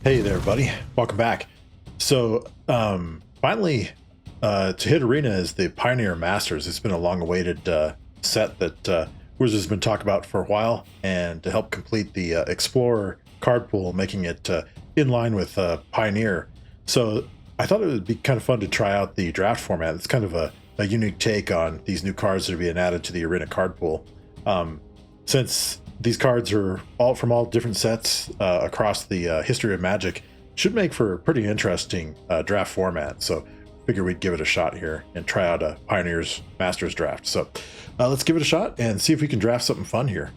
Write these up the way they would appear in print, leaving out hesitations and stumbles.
Hey there, buddy. Welcome back. So, finally, to hit Arena is the Pioneer Masters. It's been a long-awaited set that Wizards has been talking about for a while, and to help complete the Explorer card pool, making it in line with Pioneer. So, I thought it would be kind of fun to try out the draft format. It's kind of a unique take on these new cards that are being added to the Arena card pool. Since these cards are all from all different sets across the history of Magic, should make for a pretty interesting draft format. So figure we'd give it a shot here and try out a Pioneers Masters draft. So let's give it a shot and see if we can draft something fun here.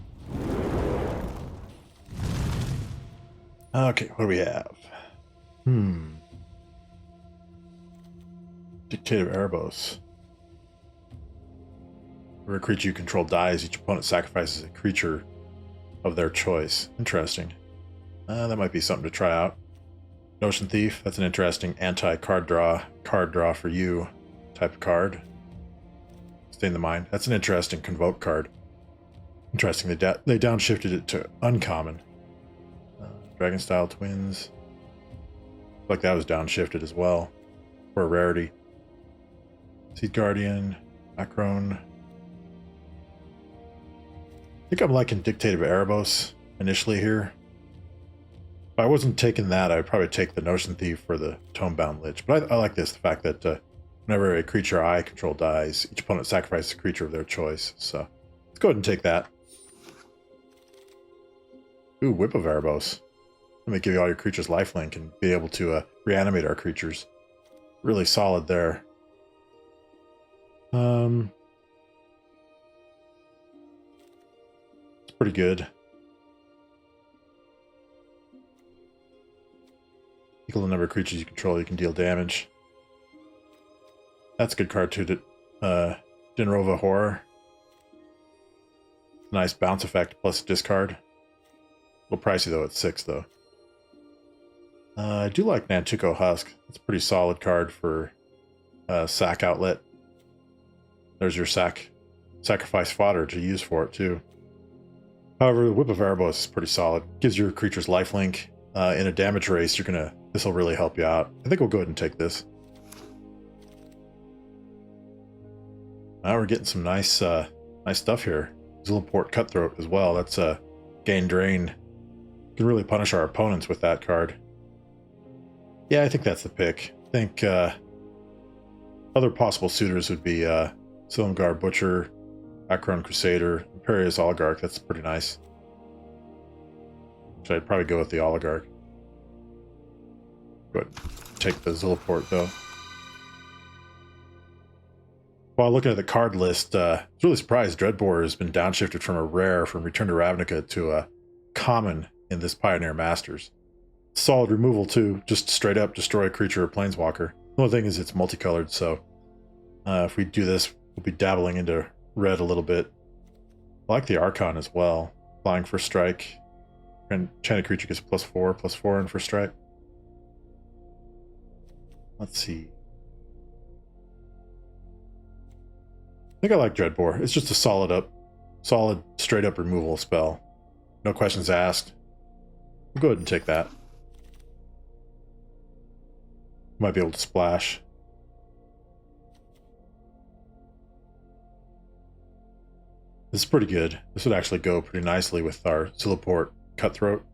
Okay, what do we have? Dictative Erebos. Where a creature you control dies, each opponent sacrifices a creature of their choice. Interesting. That might be something to try out. Notion Thief, that's an interesting anti-card draw for you type of card. Stay in the mind. That's an interesting Convoke card. Interesting, they downshifted it to uncommon. Dragon Style Twins. Like that was downshifted as well for a rarity. Seed Guardian, Macron. I think I'm liking Dictative Erebos initially here. If I wasn't taking that, I'd probably take the Notion Thief for the Tomebound Lich. But I like this, the fact that whenever a creature I control dies, each opponent sacrifices a creature of their choice. So let's go ahead and take that. Ooh, Whip of Erebos. Let me give you all your creatures lifelink and be able to reanimate our creatures. Really solid there. It's pretty good. Equal the number of creatures you control, you can deal damage. That's a good card too. Dinrova Horror. Nice bounce effect plus discard. A little pricey though at 6 though. I do like Nantuko Husk. It's a pretty solid card for sack outlet. There's your sacrifice fodder to use for it too. However, the Whip of Erebos is pretty solid. Gives your creatures lifelink. In a damage race, this will really help you out. I think we'll go ahead and take this. Now we're getting some nice stuff here. Zilliport Cutthroat as well. That's a gain drain. Can really punish our opponents with that card. Yeah, I think that's the pick. I think other possible suitors would be Silumgar Butcher, Akron Crusader, Imperious Oligarch. That's pretty nice. So I'd probably go with the Oligarch. But take the Zilliport though. While looking at the card list, I was really surprised Dreadbore has been downshifted from a rare from Return to Ravnica to a common in this Pioneer Masters. Solid removal too, just straight up destroy a creature or planeswalker. The only thing is it's multicolored, so if we do this, we'll be dabbling into red a little bit. I like the Archon as well. Flying for strike. And enchanted creature gets +4/+4 in first strike. Let's see. I think I like Dreadbore. It's just a solid straight up removal spell. No questions asked. We'll go ahead and take that. Might be able to splash. This is pretty good. This would actually go pretty nicely with our Zilliport Cutthroat.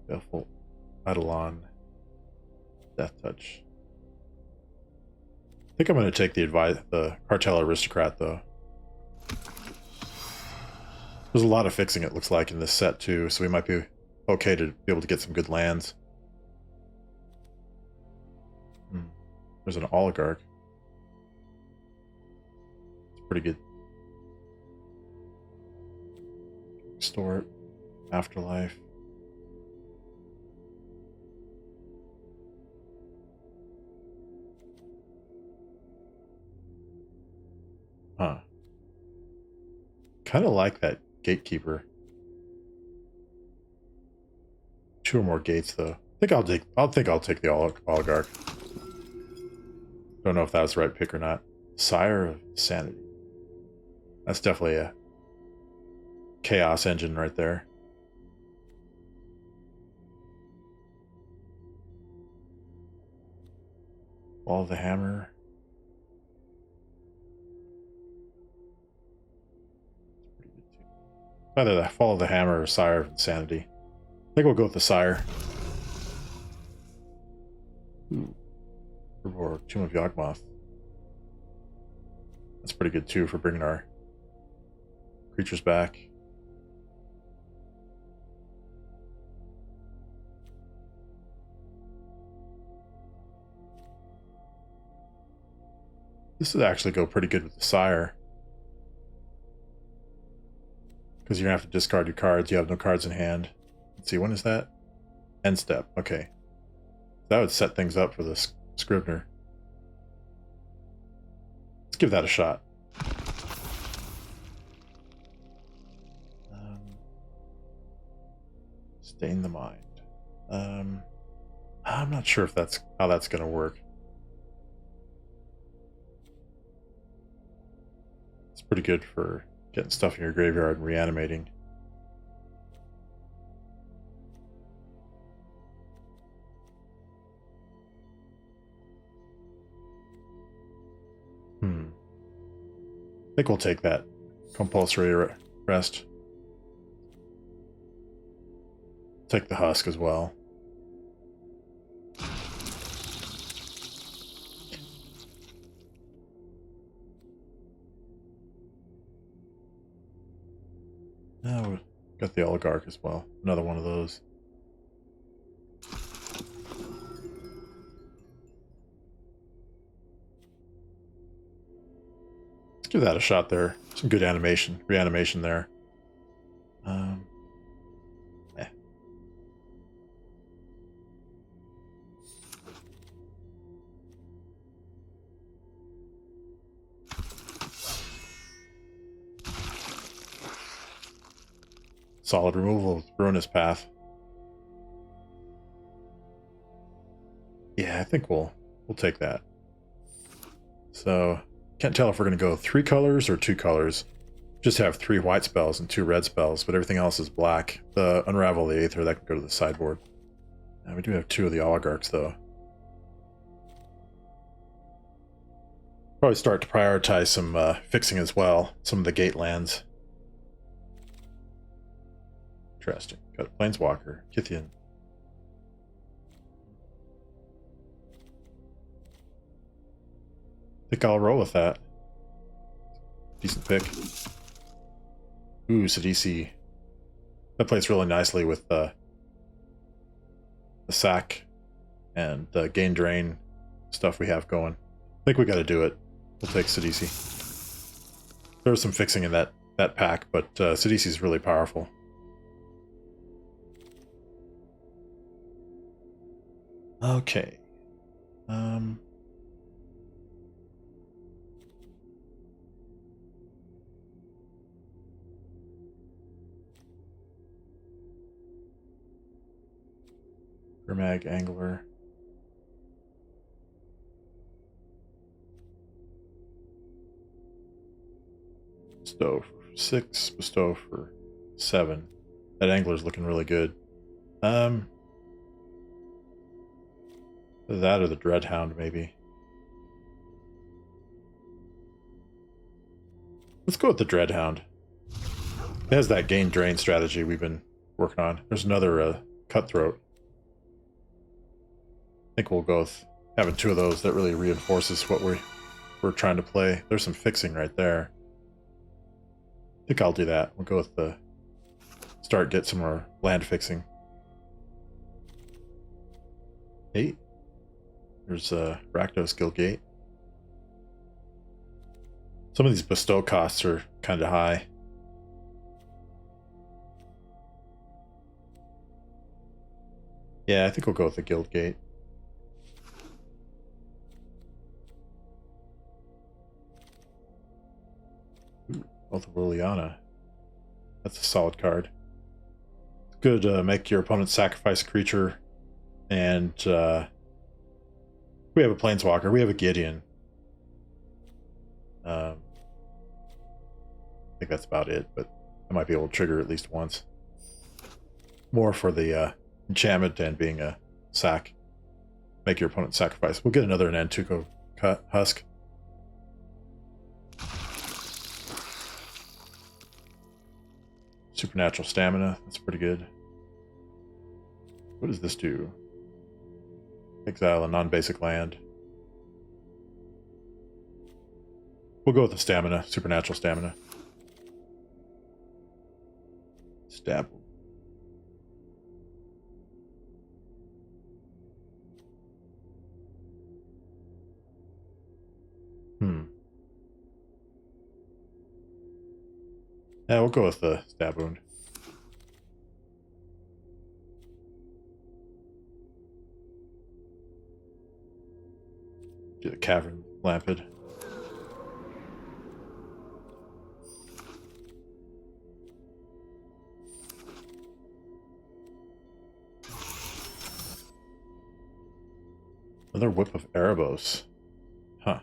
Baleful Eidolon. Death Touch. I think I'm going to take the Cartel Aristocrat though. There's a lot of fixing it looks like in this set too, so we might be okay to be able to get some good lands. There's an Oligarch. It's pretty good. Restore it. Afterlife. Huh. Kind of like that Gatekeeper. 2 or more gates though. I think I'll take the Oligarch. Don't know if that was the right pick or not. Sire of Sanity. That's definitely a chaos engine right there. Wall of the Hammer. Either the Fall of the Hammer or Sire of Insanity. I think we'll go with the Sire. Ooh. Or Tomb of Yawgmoth. That's pretty good too for bringing our creatures back. This would actually go pretty good with the Sire. Because you're going to have to discard your cards. You have no cards in hand. Let's see, when is that? End step. Okay. That would set things up for the Scrivener. Let's give that a shot. Stain the Mind. I'm not sure if that's how that's going to work. It's pretty good for getting stuff in your graveyard and reanimating. I think we'll take that compulsory rest. Take the husk as well. Now we've got the Oligarch as well. Another one of those. Let's give that a shot there. Some good reanimation there. Solid removal of Ruinous Path. Yeah, I think we'll take that. So, can't tell if we're going to go 3 colors or 2 colors. Just have 3 white spells and 2 red spells, but everything else is black. The Unravel the Aether, that can go to the sideboard. We do have 2 of the Oligarchs, though. Probably start to prioritize some fixing as well. Some of the gate lands. Interesting. Got a Planeswalker, Kithian. I think I'll roll with that. Decent pick. Ooh, Sidisi. That plays really nicely with the sack and the gain drain stuff we have going. I think we got to do it. We'll take Sidisi. There was some fixing in that pack, but Sidisi is really powerful. Okay. Grimag Angler. Bestow for 6, bestow for 7. That Angler's looking really good. That or the Dreadhound, maybe. Let's go with the Dreadhound. It has that gain drain strategy we've been working on. There's another Cutthroat. I think we'll go with having 2 of those. That really reinforces what we're trying to play. There's some fixing right there. I think I'll do that. We'll go with the get some more land fixing. 8. There's Rakdos Guildgate. Some of these bestow costs are kind of high. Yeah, I think we'll go with the Guildgate. Oath of Liliana. That's a solid card. Good, make your opponent sacrifice a creature. And we have a Planeswalker. We have a Gideon. I think that's about it, but I might be able to trigger at least once. More for the enchantment and being a sack. Make your opponent sacrifice. We'll get another Nantuko Husk. Supernatural stamina. That's pretty good. What does this do? Exile a non-basic land. We'll go with the stamina. Supernatural stamina. Stab. Yeah, we'll go with the stab wound. Do the cavern lampid. Another whip of Erebos. Huh.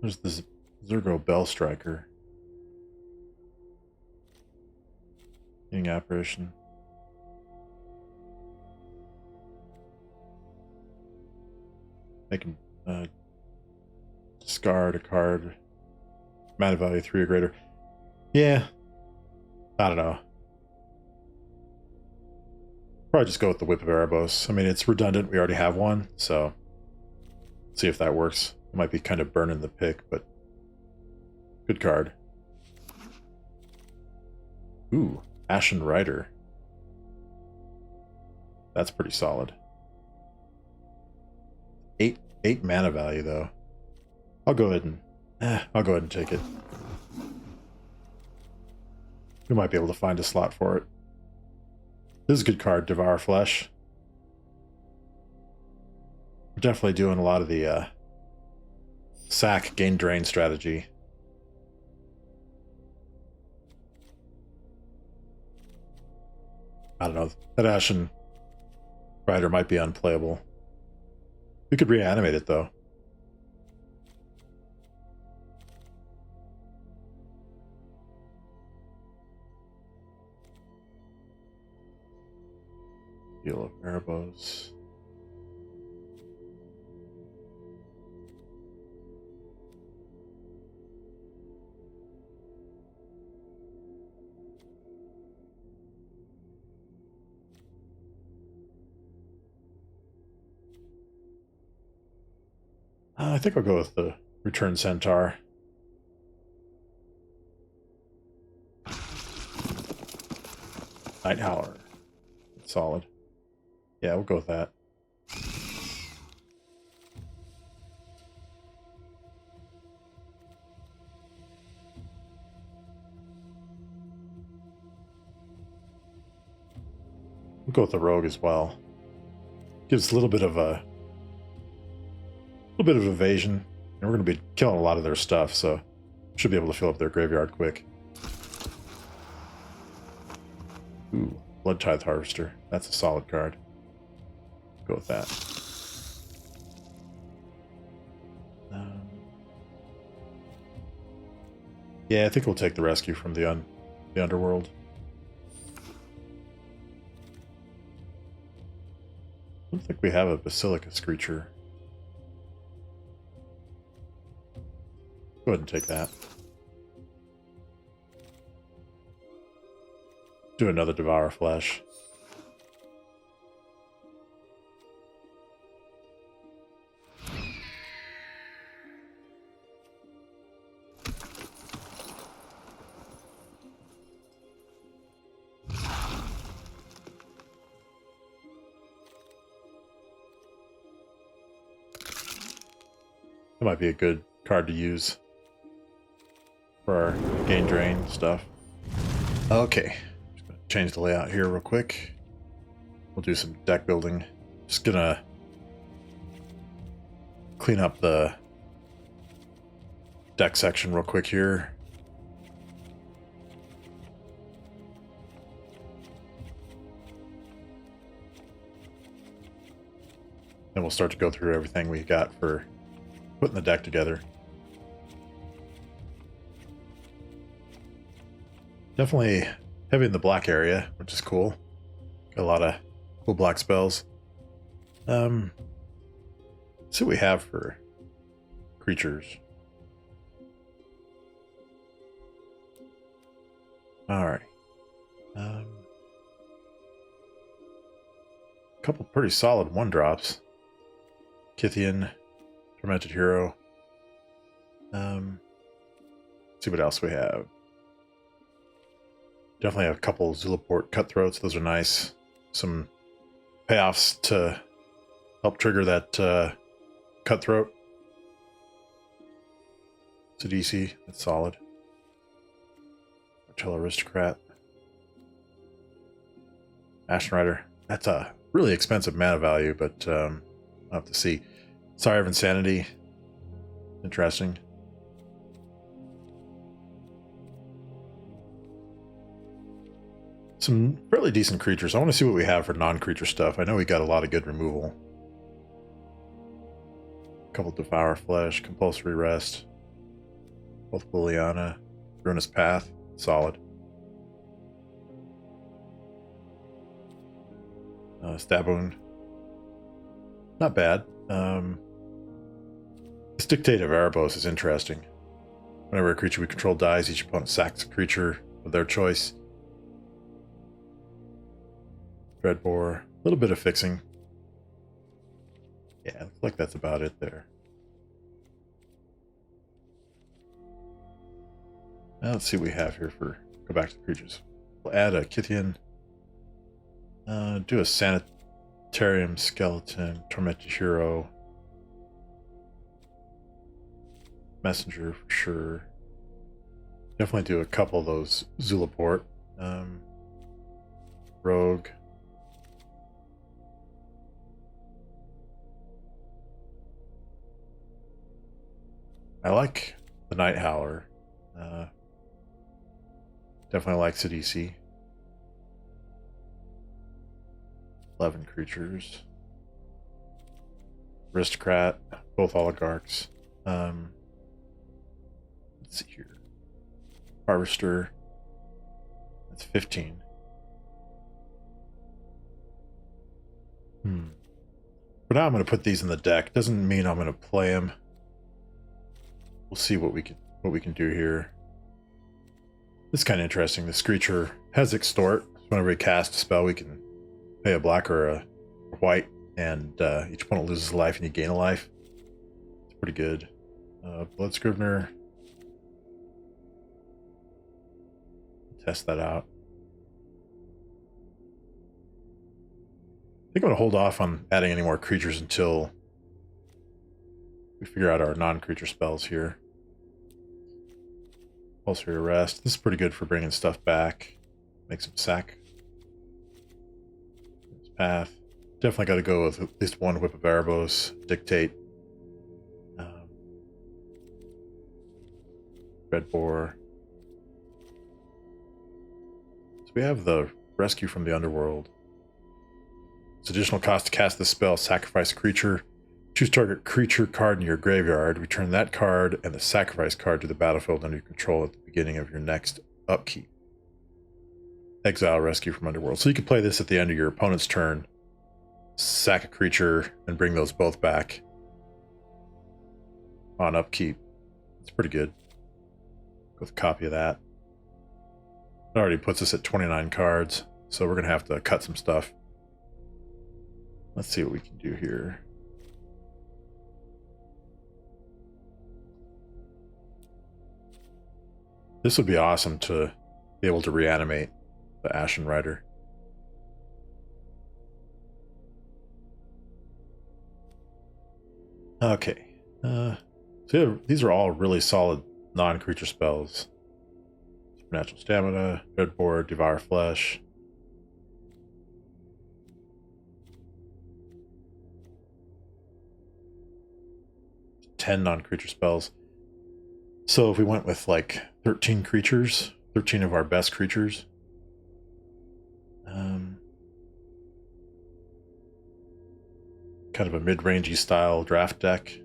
There's this Zergo Bell Striker. King Apparition. They can discard a card. Mana value 3 or greater. Yeah. I don't know. Probably just go with the Whip of Erebos. I mean, it's redundant. We already have one, so see if that works. It might be kind of burning the pick, but good card. Ooh, Ashen Rider. That's pretty solid. 8 mana value though. I'll go ahead and take it. We might be able to find a slot for it. This is a good card, Devour Flesh. We're definitely doing a lot of the sack gain drain strategy. I don't know. That Ashen Rider might be unplayable. We could reanimate it though. Deal of Erebos. I think I'll go with the Return Centaur. Night Howler. Solid. Yeah, we'll go with that. We'll go with the Rogue as well. Gives a little bit of evasion, and we're going to be killing a lot of their stuff, so should be able to fill up their graveyard quick. Ooh, Blood Tithe Harvester. That's a solid card. Go with that. Yeah, I think we'll take the rescue from the underworld. I don't think we have a Basilicus creature. Go ahead and take that. Do another Devour Flesh. That might be a good card to use for our gain drain stuff. Okay, just gonna change the layout here real quick. We'll do some deck building. Just gonna clean up the deck section real quick here. Then we'll start to go through everything we got for putting the deck together. Definitely heavy in the black area, which is cool. Got a lot of cool black spells. Let's see what we have for creatures. Alright. A couple pretty solid 1-drops. Kythian, Tormented Hero. See what else we have. Definitely have a couple Zulaport Cutthroats. Those are nice. Some payoffs to help trigger that Cutthroat. It's a DC. That's solid. Martell Aristocrat. Ashen Rider. That's a really expensive mana value, but I'll have to see. Sire of Insanity. Interesting. Some fairly decent creatures. I want to see what we have for non-creature stuff. I know we got a lot of good removal. A couple Devour Flesh, Compulsory Rest. Both Liliana. Ruinous Path. Solid. Stab Wound. Not bad. This Dictate of Erebos is interesting. Whenever a creature we control dies, each opponent sacks a creature of their choice. Dreadbore. A little bit of fixing. Yeah, looks like that's about it there. Now let's see what we have here for... Go back to the creatures. We'll add a Kythian. Do a Sanitarium Skeleton. Tormented Hero. Messenger for sure. Definitely do a couple of those Zulaport. Rogue. I like the Night Howler. Definitely like CDC. 11 creatures. Aristocrat. Both Oligarchs. Let's see here. Harvester. That's 15. For now I'm going to put these in the deck. Doesn't mean I'm going to play them. We'll see what we can do here. This is kind of interesting. This creature has Extort. So whenever we cast a spell, we can pay a black or a white, and each opponent loses a life and you gain a life. It's pretty good. Blood Scrivener. Test that out. I think I'm going to hold off on adding any more creatures until we figure out our non-creature spells here. Compulsory Arrest. This is pretty good for bringing stuff back. Make some sack. Path. Definitely got to go with at least one Whip of Erebos. Dictate. Red Boar. So we have the Rescue from the Underworld. It's additional cost to cast this spell. Sacrifice a creature. Choose target creature card in your graveyard. Return that card and the sacrifice card to the battlefield under your control at the beginning of your next upkeep. Exile Rescue from Underworld. So you can play this at the end of your opponent's turn. Sack a creature and bring those both back on upkeep. It's pretty good. With a copy of that. It already puts us at 29 cards, so we're going to have to cut some stuff. Let's see what we can do here. This would be awesome to be able to reanimate the Ashen Rider. Okay. So yeah, these are all really solid non-creature spells. Supernatural Stamina, Dreadbore, Devour Flesh. Ten non-creature spells. So if we went with like 13 creatures, 13 of our best creatures, kind of a mid-rangey style draft deck.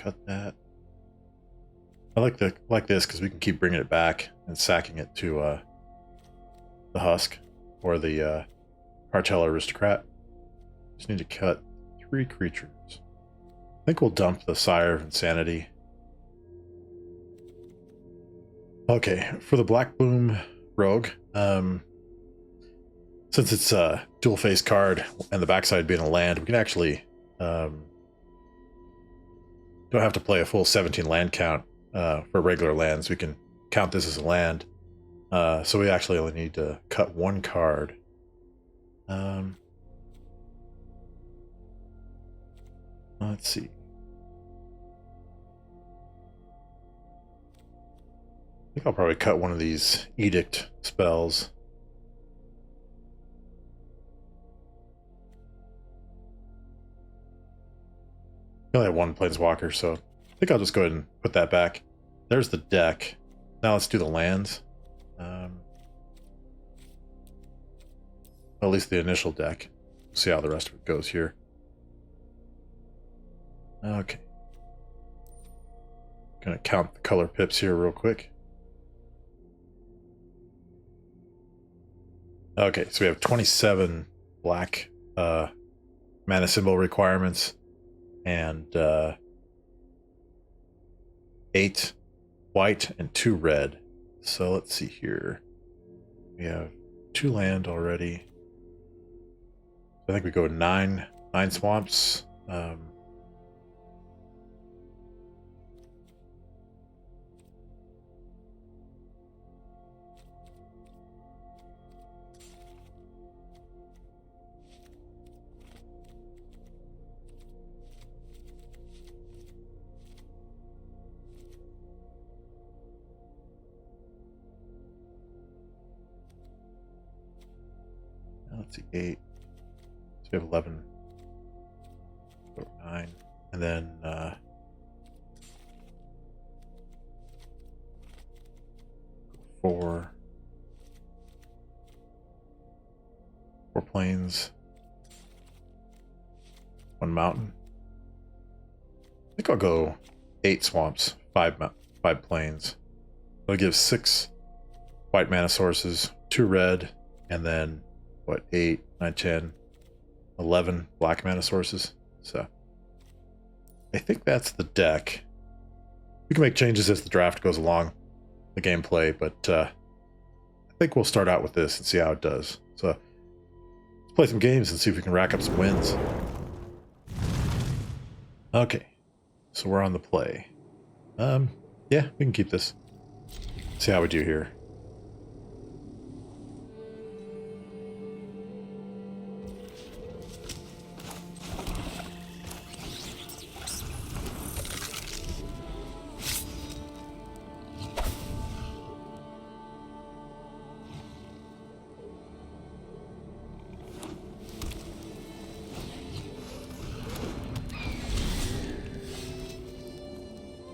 cut that. I like this because we can keep bringing it back and sacking it to the husk or the cartel aristocrat. Just need to cut 3 creatures. I think we'll dump the Sire of Insanity. Okay, for the Black Bloom Rogue, since it's a dual face card and the backside being a land, we can actually don't have to play a full 17 land count for regular lands. We can count this as a land. So we actually only need to cut 1 card. Let's see. I think I'll probably cut one of these Edict spells. I only have 1 Planeswalker, so I think I'll just go ahead and put that back. There's the deck. Now let's do the lands. At least the initial deck. See how the rest of it goes here. Okay. Gonna count the color pips here real quick. Okay, so we have 27 black mana symbol requirements and 8 white and 2 red. So let's see here. We have 2 land already. I think we go 9 swamps. Let's see, 8. So we have 11. 9. And then 4 plains, 1 mountain. I think I'll go 8 swamps, 5 plains. That'll give 6 white mana sources, 2 red, and then what, 8, 9, 10, 11 black mana sources. So I think that's the deck. We can make changes as the draft goes along, the gameplay, but I think we'll start out with this and see how it does. So let's play some games and see if we can rack up some wins. Okay, so we're on the play. Yeah, we can keep this. See how we do here.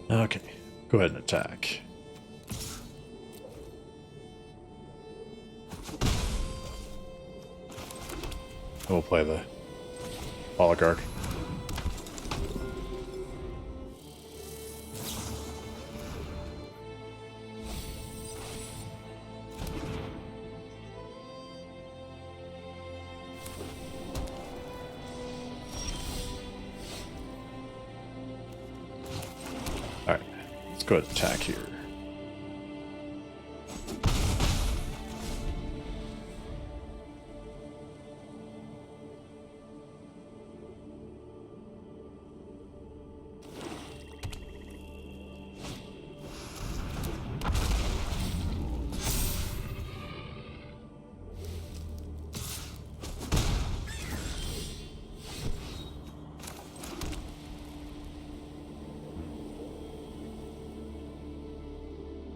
Okay, go ahead and attack. And we'll play the Oligarch. Alright, let's go ahead and attack here.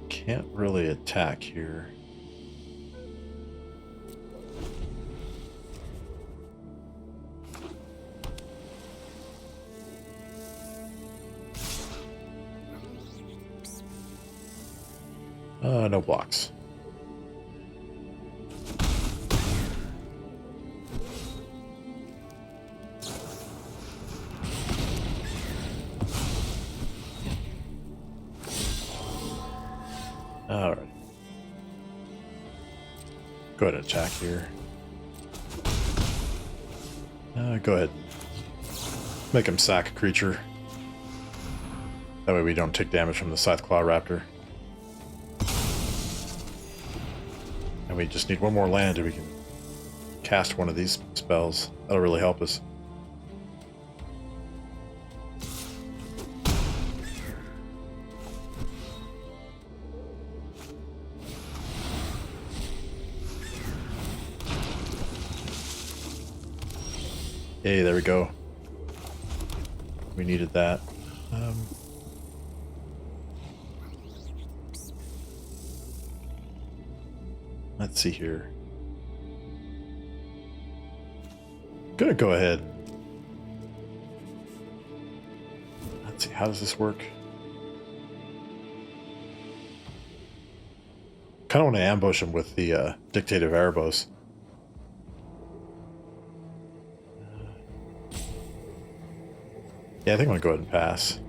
Can't really attack here. No blocks. All right. Go ahead and attack here. Go ahead. Make him sack a creature. That way we don't take damage from the Scythe Claw Raptor. And we just need one more land and we can cast one of these spells. That'll really help us. Hey, there we go. We needed that. Let's see here. Gonna go ahead. Let's see, how does this work? Kind of want to ambush him with the Dictative Erebos. Yeah, I think I'm gonna go ahead and pass.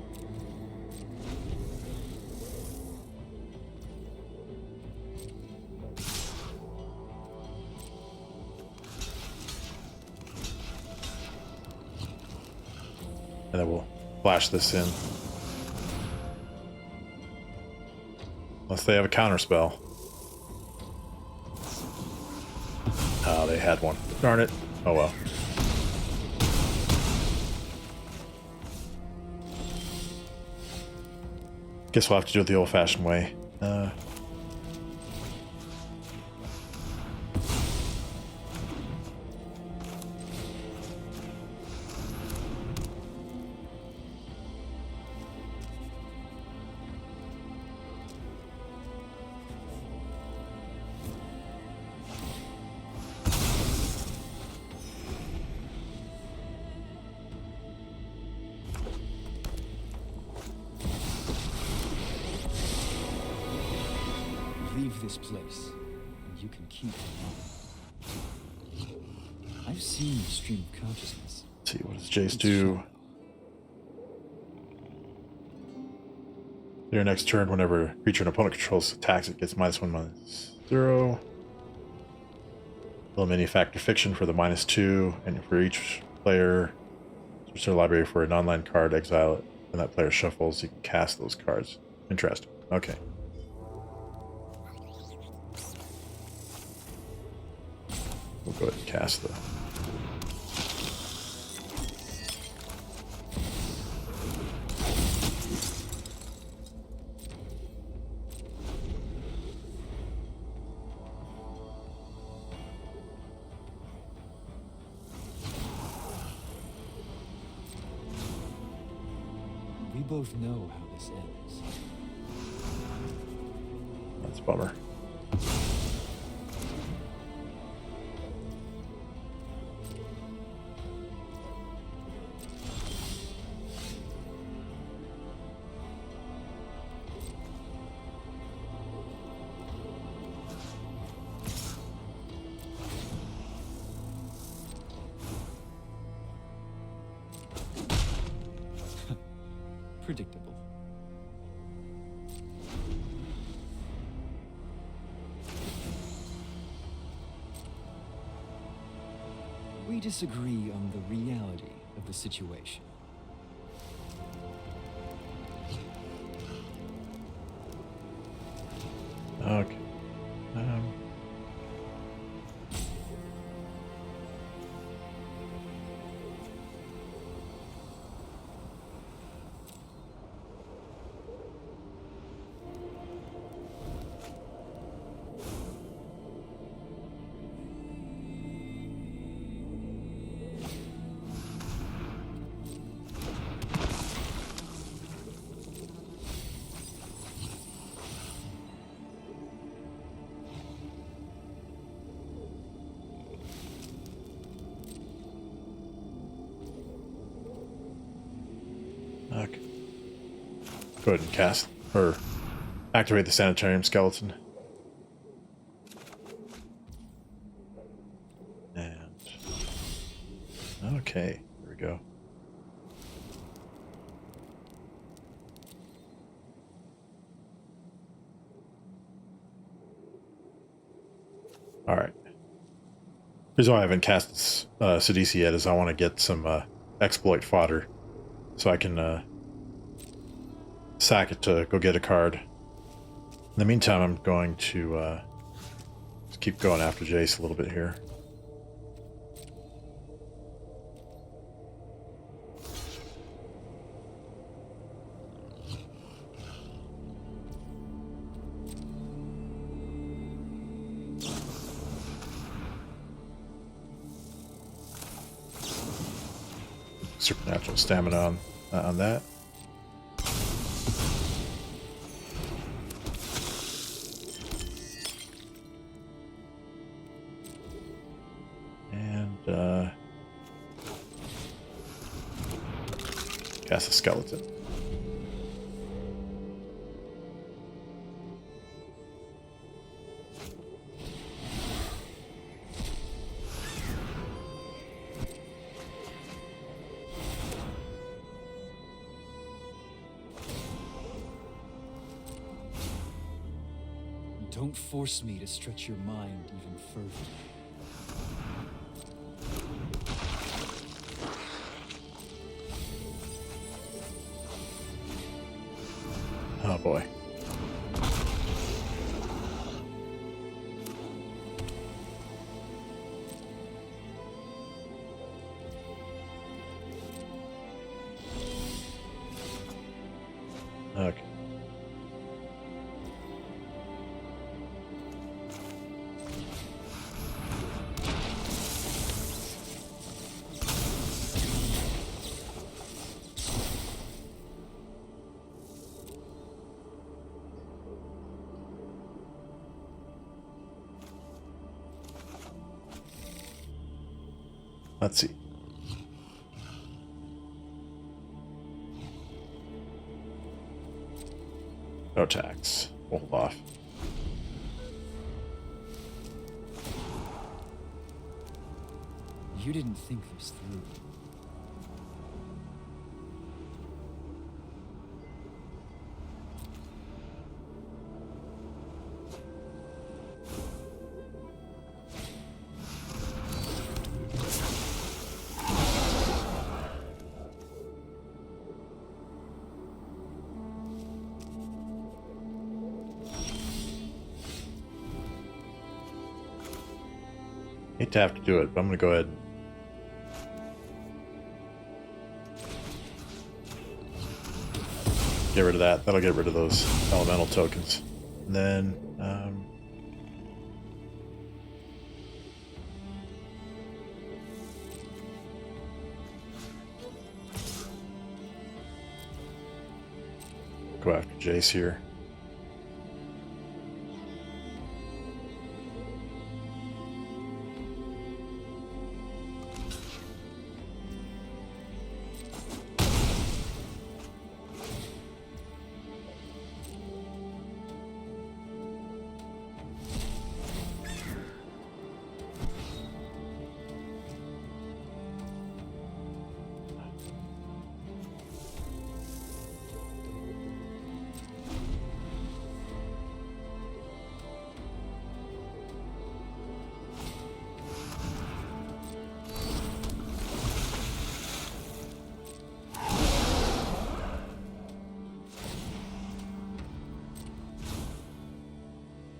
And then we'll flash this in. Unless they have a counter spell. Oh, they had one. Darn it. Oh well. Guess we'll have to do it the old-fashioned way. Leave this place, and you can keep it. I've seen the stream of consciousness. Let's see, what does Jace do? Your next turn, whenever a creature an opponent controls attacks, it gets -1/-0. Little mini Factor Fiction for the -2, and for each player, search their library for a non-land card, exile it. When that player shuffles, you can cast those cards. Interesting. Okay. We'll go ahead and cast the... We both know how this ends. That's a bummer. Predictable. We disagree on the reality of the situation. Okay. Okay. Go ahead and cast, or activate the Sanitarium Skeleton. And... okay, here we go. All right. The reason why I haven't cast Sidisi yet is I want to get some exploit fodder so I can sack it to go get a card. In the meantime, I'm going to just keep going after Jace a little bit here. Supernatural stamina on that. And cast a skeleton. Don't force me to stretch your mind even further. Oh boy. Okay. Let's see. No attacks. We'll hold off. You didn't think this through. Hate to have to do it, but I'm going to go ahead. Get rid of that. That'll get rid of those elemental tokens. And then, go after Jace here.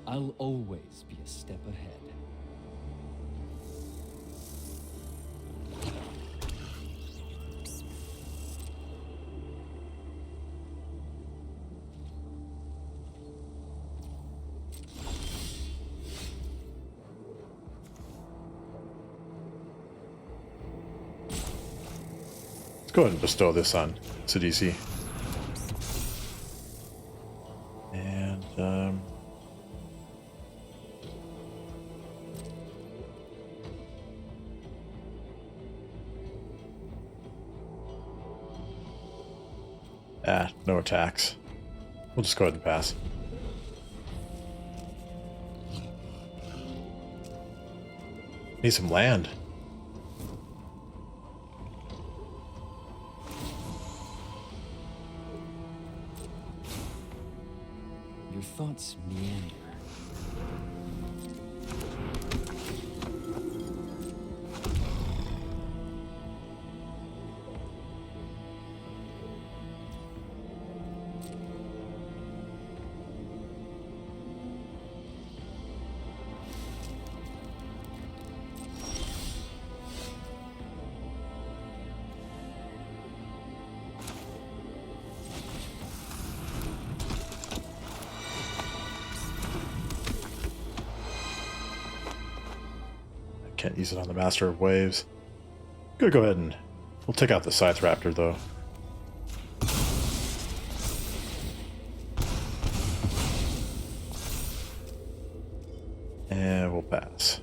I'll always be a step ahead. Let's go ahead and bestow this on Sidisi. And, no attacks. We'll just go ahead and pass. Need some land. Your thoughts meander. can't use it on the Master of Waves. I'm gonna go ahead and we'll take out the Scythe Raptor though. And we'll pass.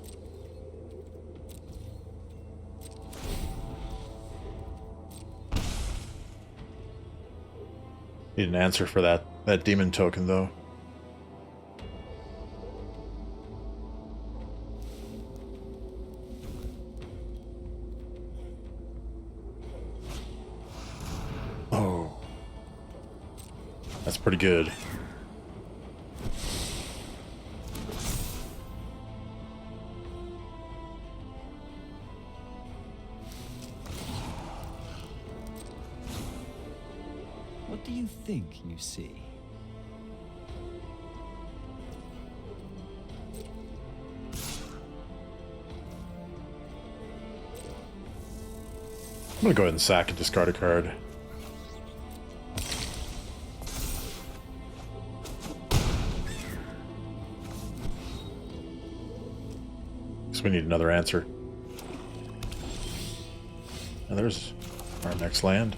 Need an answer for that demon token though. Oh. That's pretty good. What do you think you see? I'm gonna go ahead and sack and discard a card. So we need another answer. And there's our next land.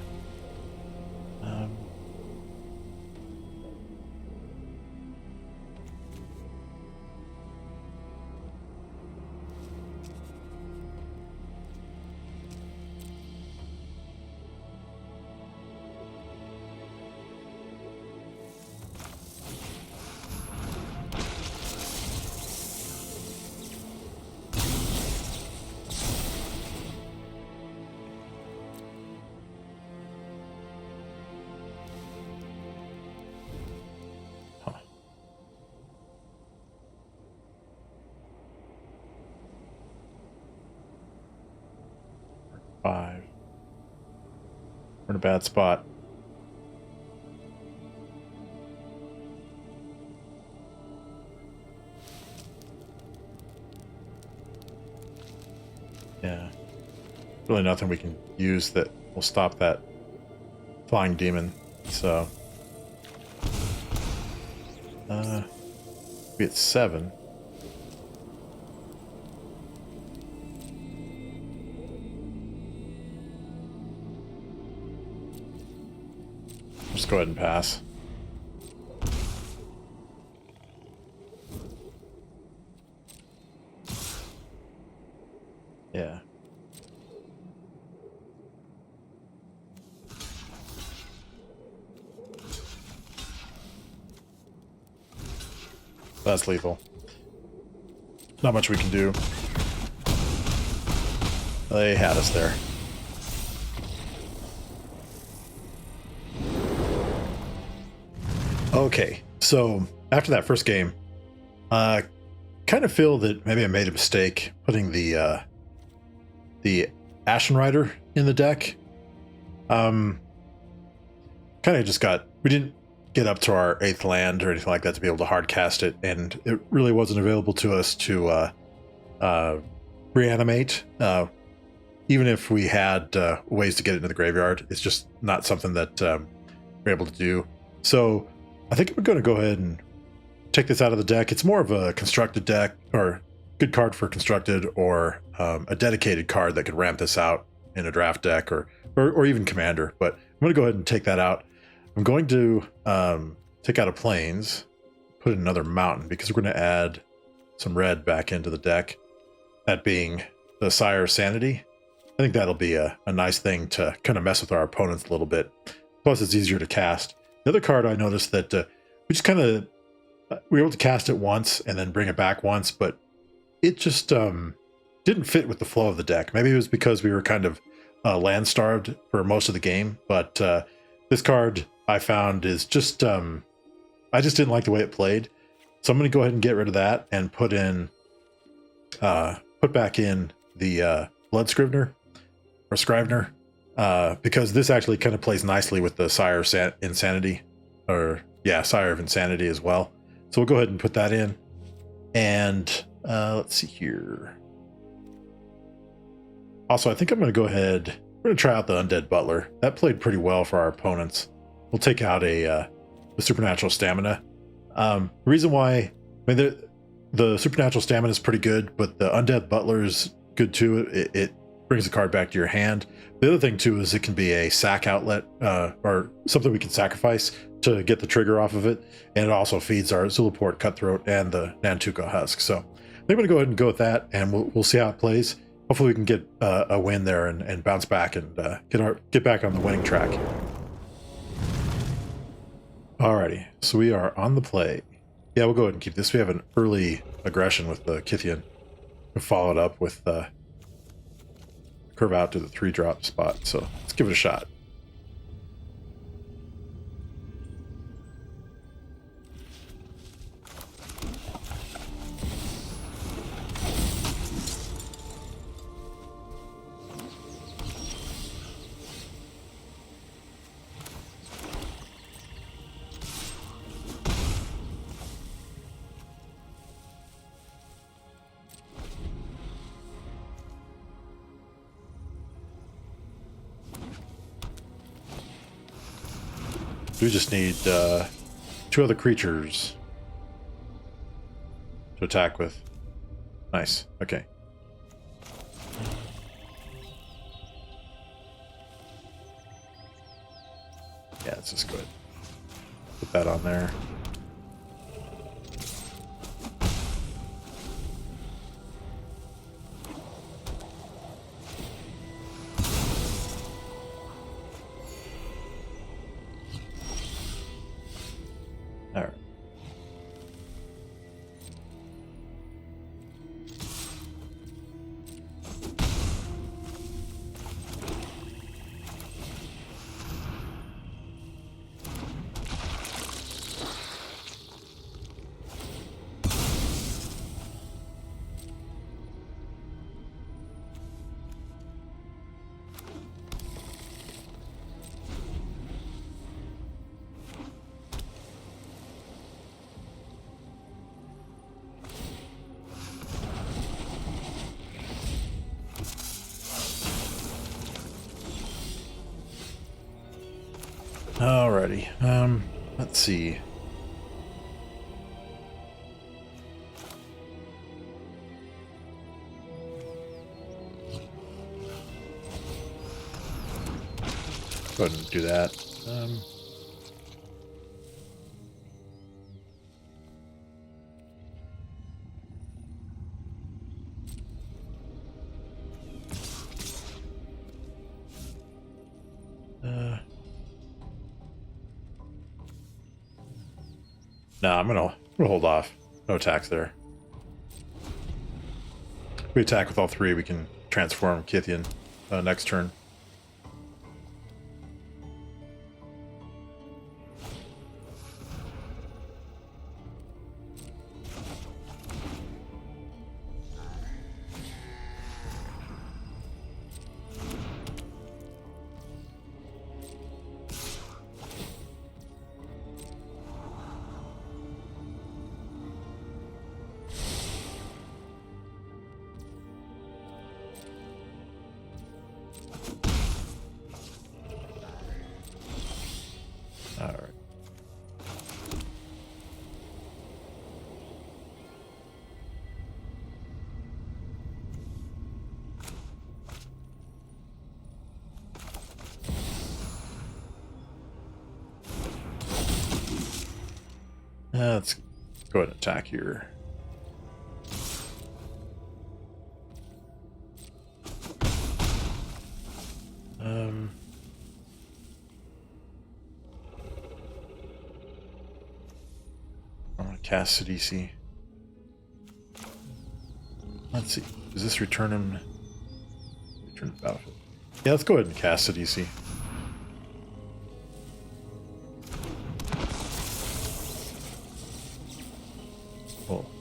Five. We're in a bad spot. Yeah. Really nothing we can use that will stop that flying demon. So be at 7. Just go ahead and pass. Yeah. That's lethal. Not much we can do. They had us there. Okay, so after that first game, I kind of feel that maybe I made a mistake putting the Ashen Rider in the deck. Kind of just we didn't get up to our 8th land or anything like that to be able to hard cast it, and it really wasn't available to us to reanimate. Even if we had ways to get it into the graveyard, it's just not something that we're able to do. So I think I'm going to go ahead and take this out of the deck. It's more of a constructed deck, or good card for constructed, or a dedicated card that could ramp this out in a draft deck, or even commander. But I'm going to go ahead and take that out. I'm going to take out a plains, put in another mountain, because we're going to add some red back into the deck. That being the Sire Sanity. I think that'll be a nice thing to kind of mess with our opponents a little bit. Plus, it's easier to cast. The other card I noticed that we just kind of we were able to cast it once and then bring it back once, but it just didn't fit with the flow of the deck. Maybe it was because we were kind of land starved for most of the game, but this card I found is just I just didn't like the way it played, so I'm going to go ahead and get rid of that and put back in the Blood Scrivener or Scrivener. Because this actually kind of plays nicely with the Sire Insanity, or yeah, Sire of Insanity as well. So we'll go ahead and put that in. And let's see here. Also, I think I'm going to go ahead. We're going to try out the Undead Butler. That played pretty well for our opponents. We'll take out the Supernatural Stamina. The reason why, I mean, the Supernatural Stamina is pretty good, but the Undead Butler's good too. It brings the card back to your hand. The other thing too is it can be a sack outlet or something we can sacrifice to get the trigger off of it, and it also feeds our Zulaport Cutthroat and the Nantuko Husk. So I'm going to go ahead and go with that, and we'll see how it plays. Hopefully we can get a win there and bounce back and get back on the winning track. Alrighty, so we are on the play. Yeah, we'll go ahead and keep this. We have an early aggression with the Kythian. We'll follow it up with curve out to the 3-drop spot. So let's give it a shot. We just need 2 other creatures to attack with. Nice. Okay. Yeah, let's just go ahead. Put that on there. All right. Alrighty. Let's see. Go ahead and do that. No, I'm gonna hold off. No attacks there. If we attack with all 3, we can transform Kythian next turn. All right. Let's go ahead and attack here. I want to cast CDC. Let's see. Does this return him? Return the battlefield. Yeah, let's go ahead and cast CDC.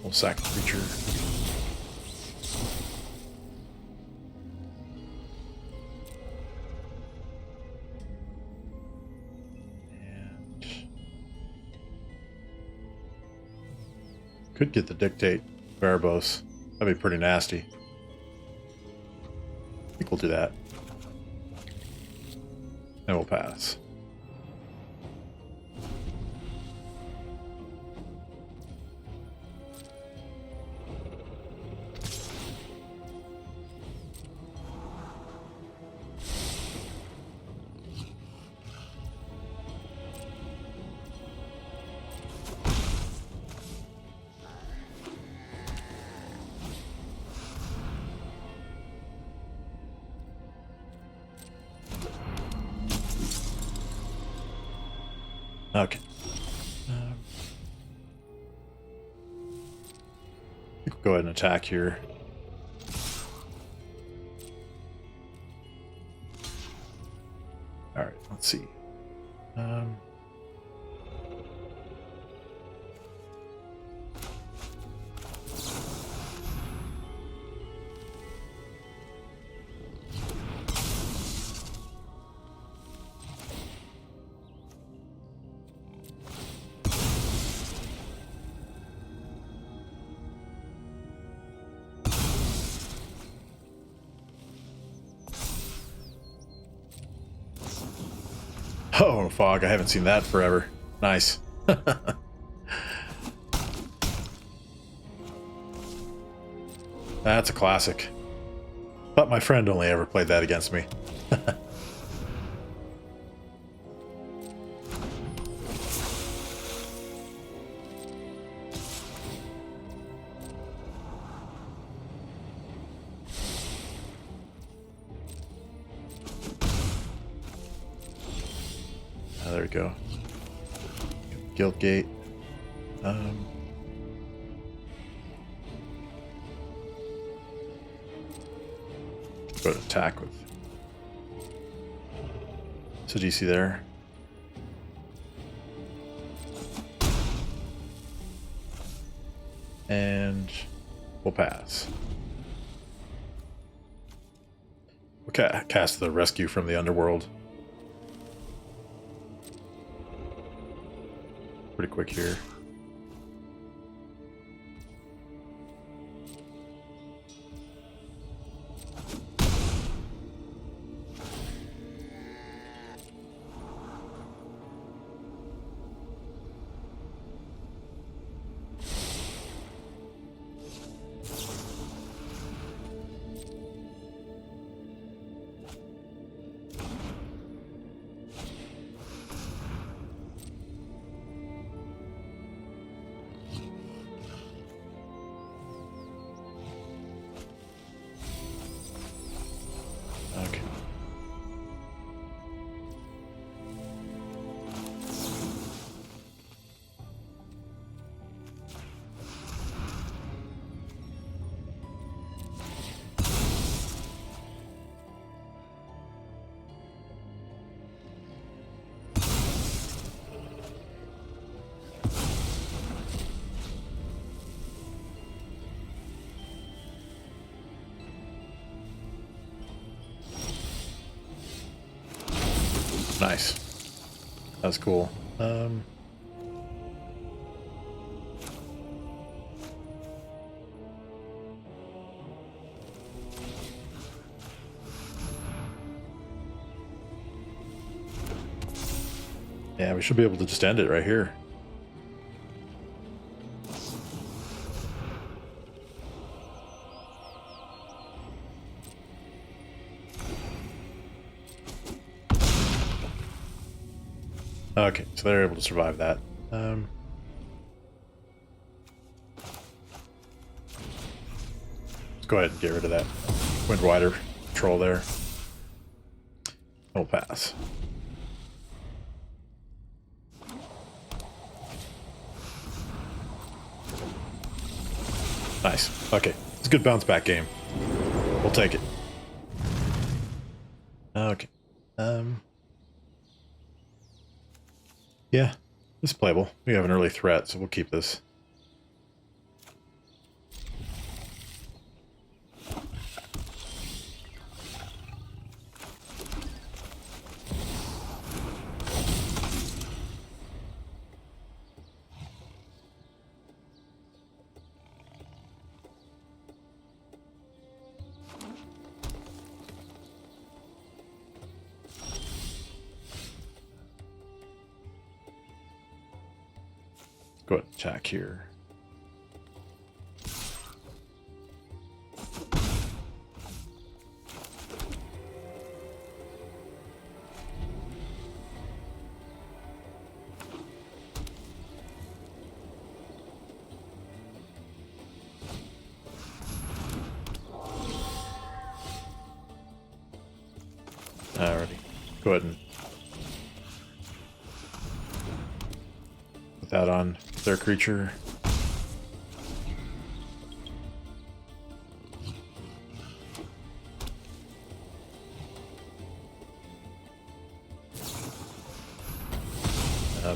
We'll sack the creature. And could get the Dictate Barabos. That'd be pretty nasty. I think we'll do that. And we'll pass. Okay. I think we'll go ahead and attack here. All right, let's see. Oh, fog. I haven't seen that forever. Nice. That's a classic. Thought my friend only ever played that against me. There we go. Guild Gate. Go to attack with. So GC there. And we'll pass. Okay, cast the rescue from the underworld. Pretty quick here. Okay. Nice. That's cool. Yeah, we should be able to just end it right here. Okay, so they're able to survive that. Let's go ahead and get rid of that Windwider troll there. We'll pass. Nice. Okay, it's a good bounce back game. We'll take it. Okay. Yeah, it's playable. We have an early threat, so we'll keep this. Go ahead and attack here. Alrighty. Go ahead and that on their creature.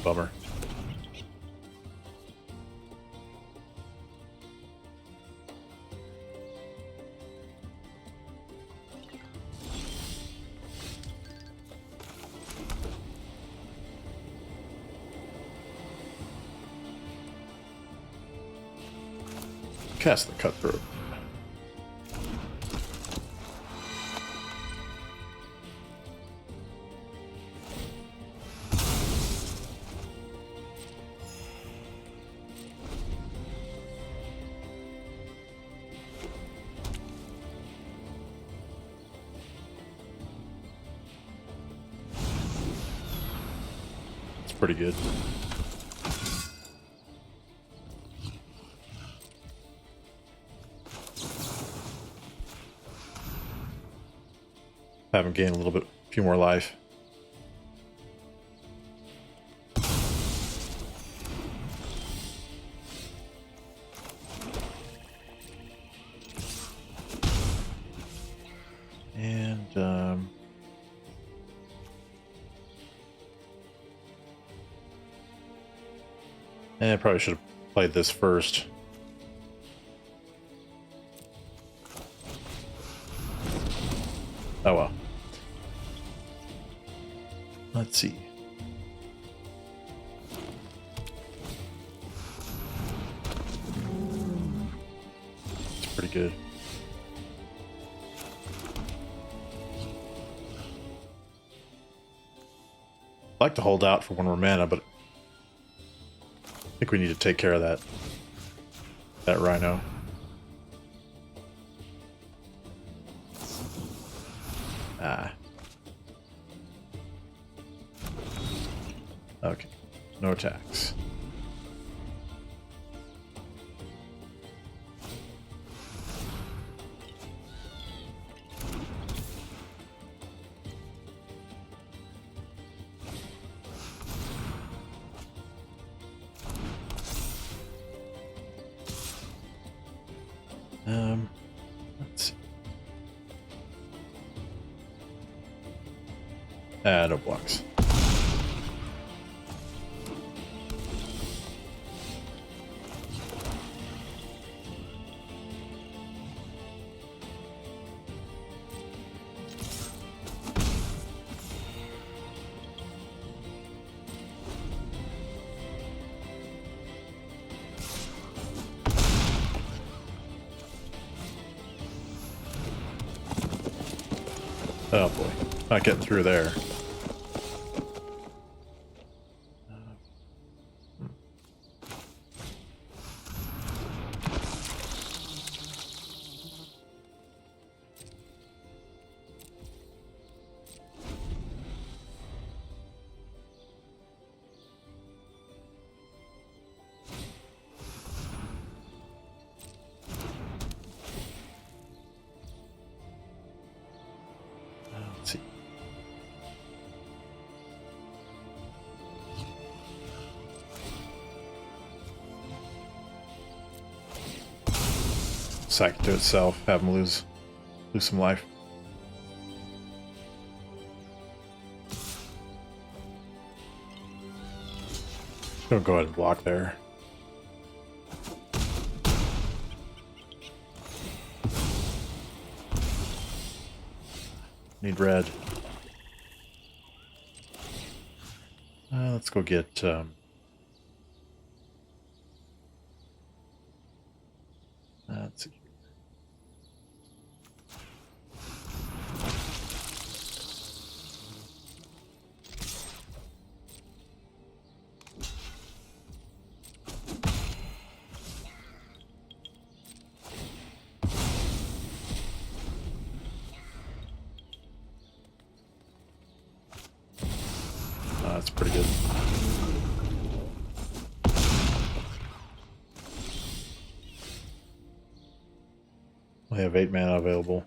Bummer. Cast the Cutthroat. It's pretty good. Have him gain a little bit, a few more life. And I probably should have played this first. Oh well. Let's see. It's pretty good. I'd like to hold out for one more mana, but I think we need to take care of that rhino. Ah. Okay. No attacks. Let's see. No blocks. Oh boy, not getting through there. Let's see. Sack it to itself, have him lose some life. Gonna go ahead and block there. Need red. Let's go get let's see. That's pretty good. We have 8 mana available.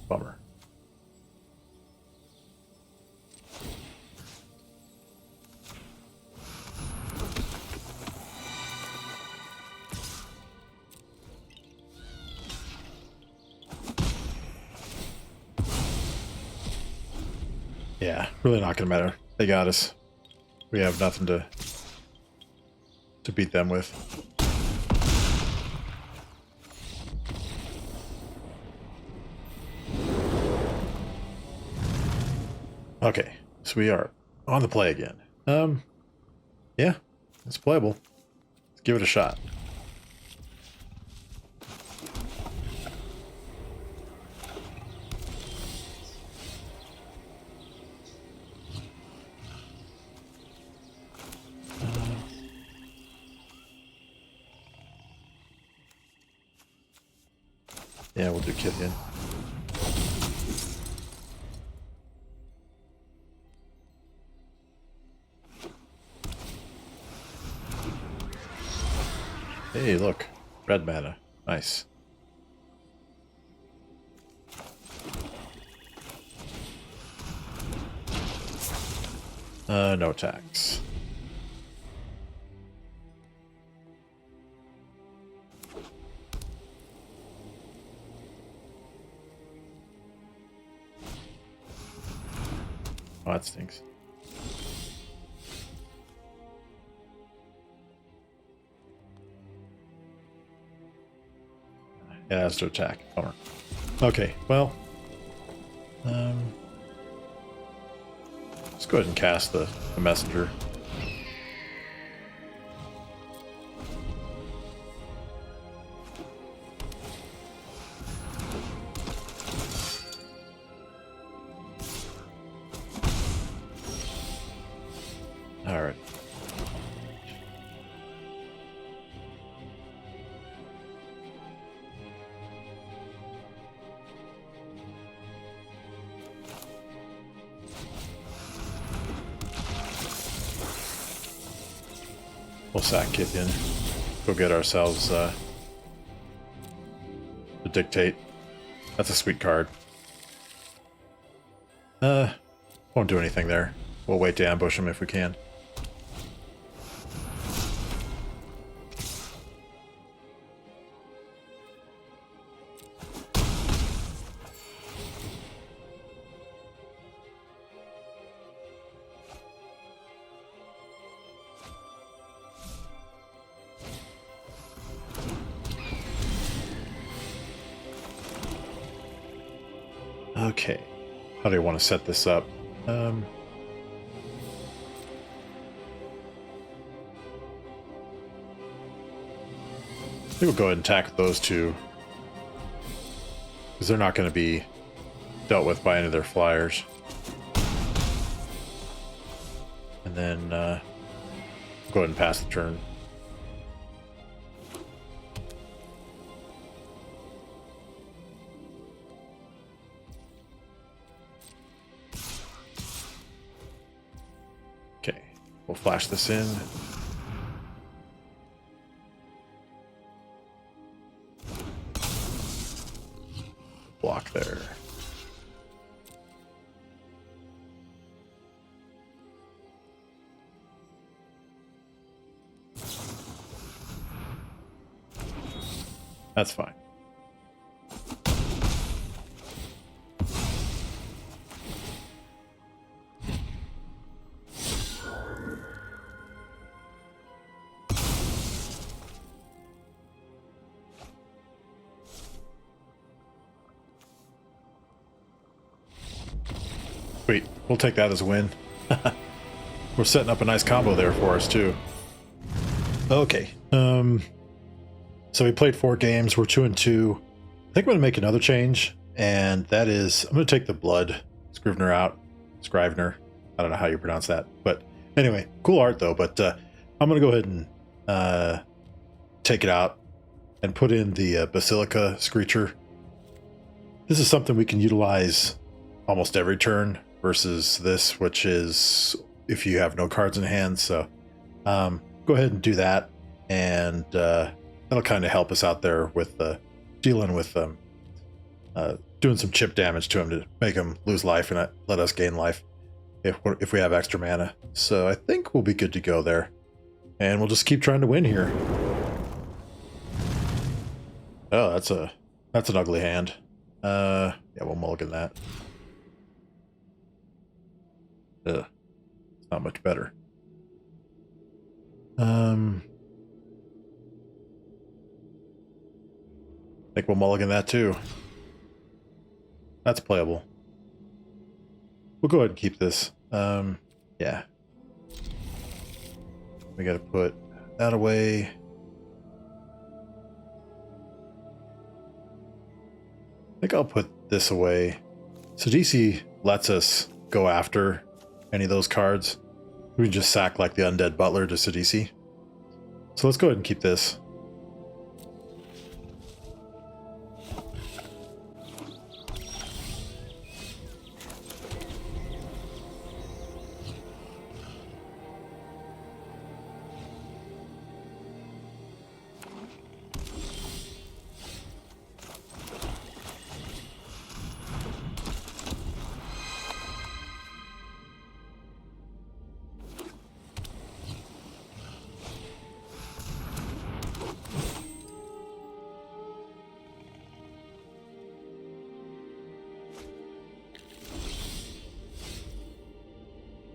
Bummer. Yeah, really not gonna matter. They got us. We have nothing to beat them with. Okay, so we are on the play again. Yeah, it's playable. Let's give it a shot. Yeah, we'll do Kithian. Hey, look. Red mana. Nice. No attacks. Oh, that stinks. Yeah, it has to attack. Bummer. Okay, well. Let's go ahead and cast the messenger. All right. We'll sack Kithian. Go get ourselves the Dictate. That's a sweet card. Won't do anything there. We'll wait to ambush him if we can. Okay. How do I want to set this up? I think we'll go ahead and tackle those two. Because they're not going to be dealt with by any of their flyers. And then go ahead and pass the turn. Okay, we'll flash this in. Block there. That's fine. Sweet. We'll take that as a win. We're setting up a nice combo there for us, too. Okay. So we played 4 games. We're 2-2. I think I'm going to make another change, and that is I'm going to take the Blood Scrivener out. Scrivener. I don't know how you pronounce that. But anyway, cool art, though. But I'm going to go ahead and take it out and put in the Basilica Screecher. This is something we can utilize almost every turn versus this, which is if you have no cards in hand. So go ahead and do that, and that'll kind of help us out there with dealing with doing some chip damage to him to make him lose life and let us gain life if we have extra mana. So I think we'll be good to go there, and we'll just keep trying to win here. Oh, that's an ugly hand. Yeah, we'll mulligan that. Ugh, it's not much better. I think we'll mulligan that too. That's playable. We'll go ahead and keep this. Yeah. We gotta put that away. I think I'll put this away. So DC lets us go after any of those cards. We can just sack like the Undead Butler to Sidisi. So let's go ahead and keep this.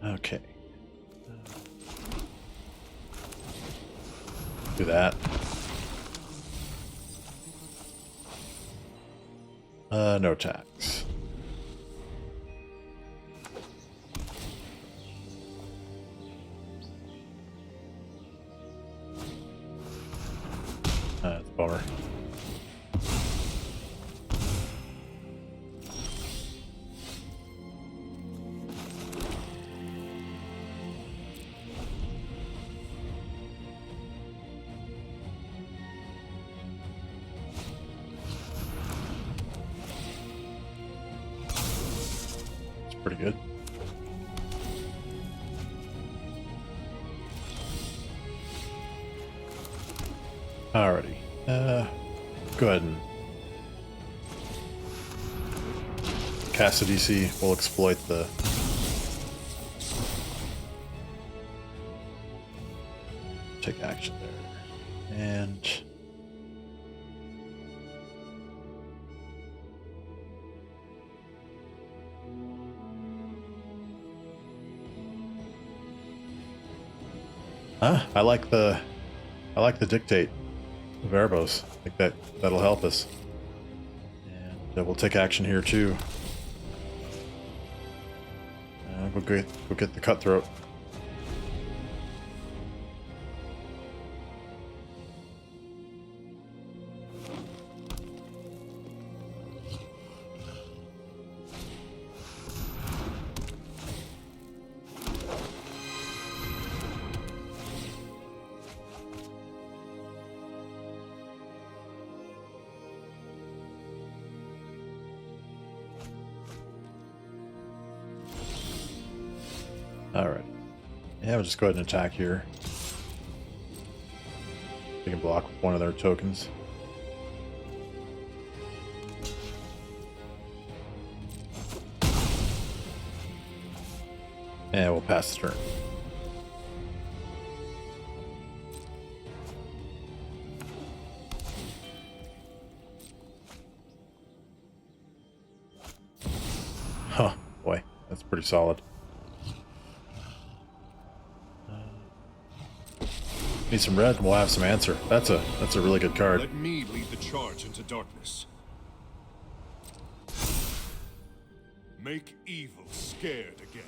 Okay. Do that. No tax. That's a bummer. Pretty good. Alrighty. Go ahead and cast a DC. We'll exploit the take action there. And I like the dictate of Erebos. I think that'll help us. And we'll take action here too. We'll get the cutthroat. Alright. Yeah, we'll just go ahead and attack here. We can block with one of their tokens. And we'll pass the turn. Huh, boy, that's pretty solid. Need some red and we'll have some answer. That's a really good card. Let me lead the charge into darkness. Make evil scared again.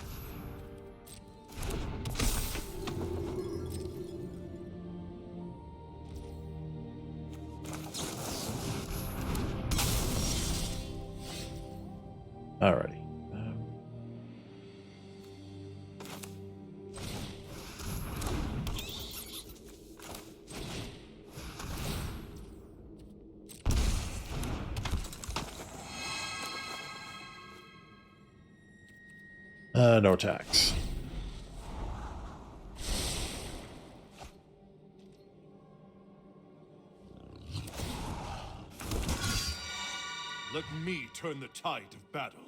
Alrighty. No attacks. Let me turn the tide of battle.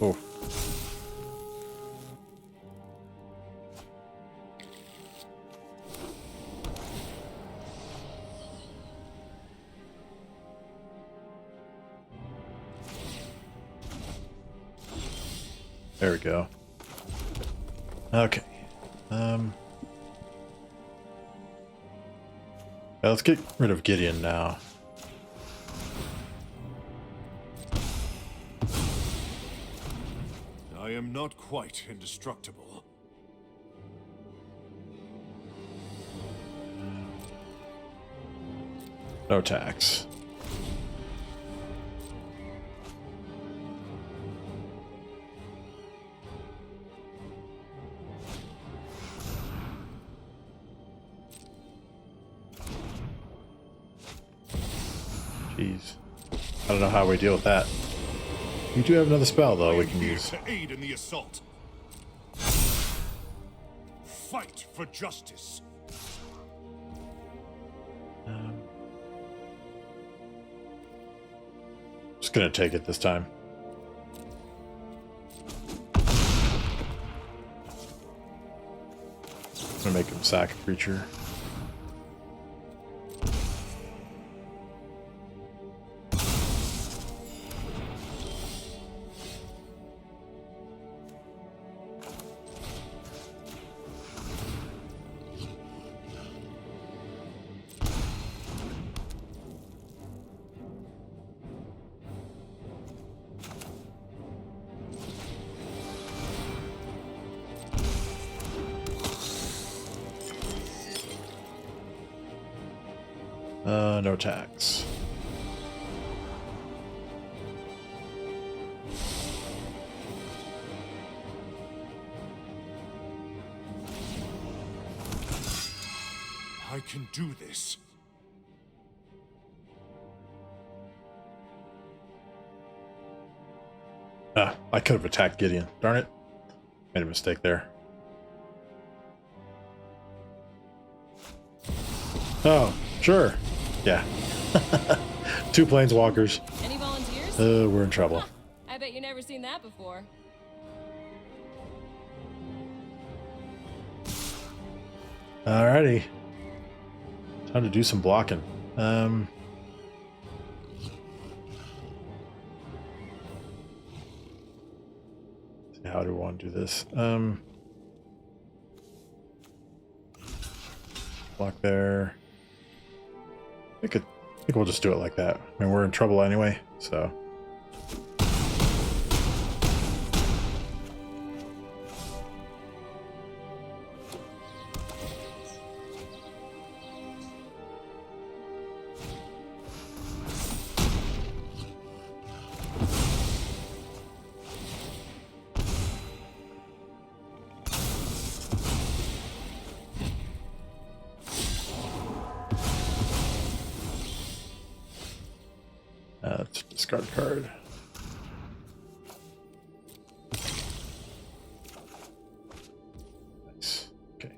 Oh. There we go. Okay. Yeah, let's get rid of Gideon now. I am not quite indestructible. No tax. Jeez. I don't know how we deal with that. We do have another spell, though, we can Here use. to aid in the assault. Fight for justice. Just gonna take it this time. I'm gonna make him sack a creature. No tax. I can do this. Ah, I could have attacked Gideon. Darn it. Made a mistake there. Oh, sure. Yeah. 2 planeswalkers. Any volunteers? We're in trouble. I bet you never seen that before. Alrighty. Time to do some blocking. See, how do we want to do this? Block there. I think we'll just do it like that. I mean, we're in trouble anyway, so. Let's discard a card. Nice. Okay.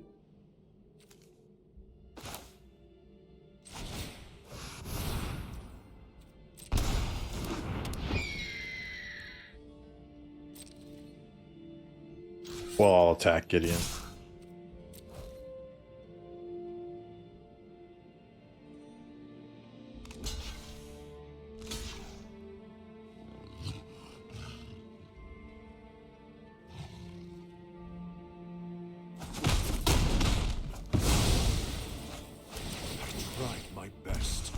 Well, I'll attack Gideon. Tried my best.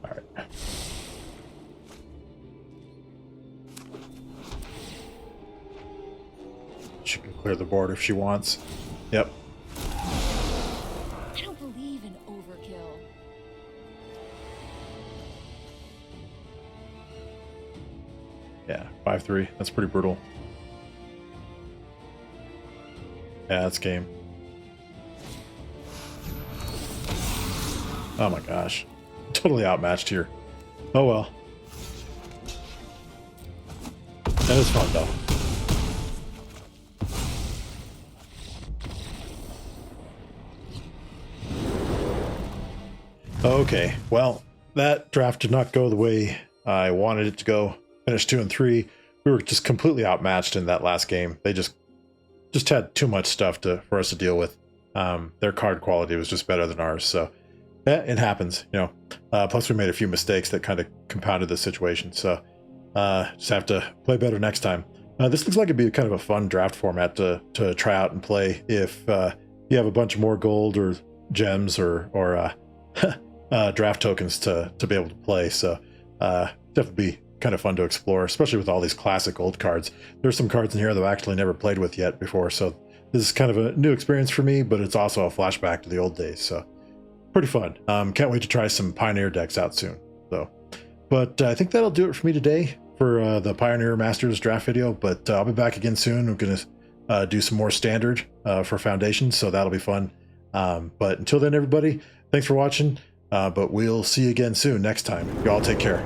All right. She can clear the board if she wants. Yep. I don't believe in overkill. Yeah, 5-3. That's pretty brutal. Yeah, that's game. Oh my gosh. Totally outmatched here. Oh well. That was fun though. Okay, well, that draft did not go the way I wanted it to go. Finished 2 and 3. We were just completely outmatched in that last game. They just had too much stuff for us to deal with. Their card quality was just better than ours. So Yeah, it happens, you know. Plus, we made a few mistakes that kind of compounded the situation. So just have to play better next time. This looks like it'd be kind of a fun draft format to try out and play if you have a bunch more gold or gems or draft tokens to be able to play. So definitely be kind of fun to explore, especially with all these classic old cards. There's some cards in here that I've actually never played with yet before. So this is kind of a new experience for me, but it's also a flashback to the old days. So pretty fun. Can't wait to try some Pioneer decks out soon. So, but I think that'll do it for me today for the Pioneer Masters draft video. But I'll be back again soon. I'm gonna do some more standard for Foundation, so that'll be fun. But until then, everybody, thanks for watching. But we'll see you again soon next time. Y'all take care.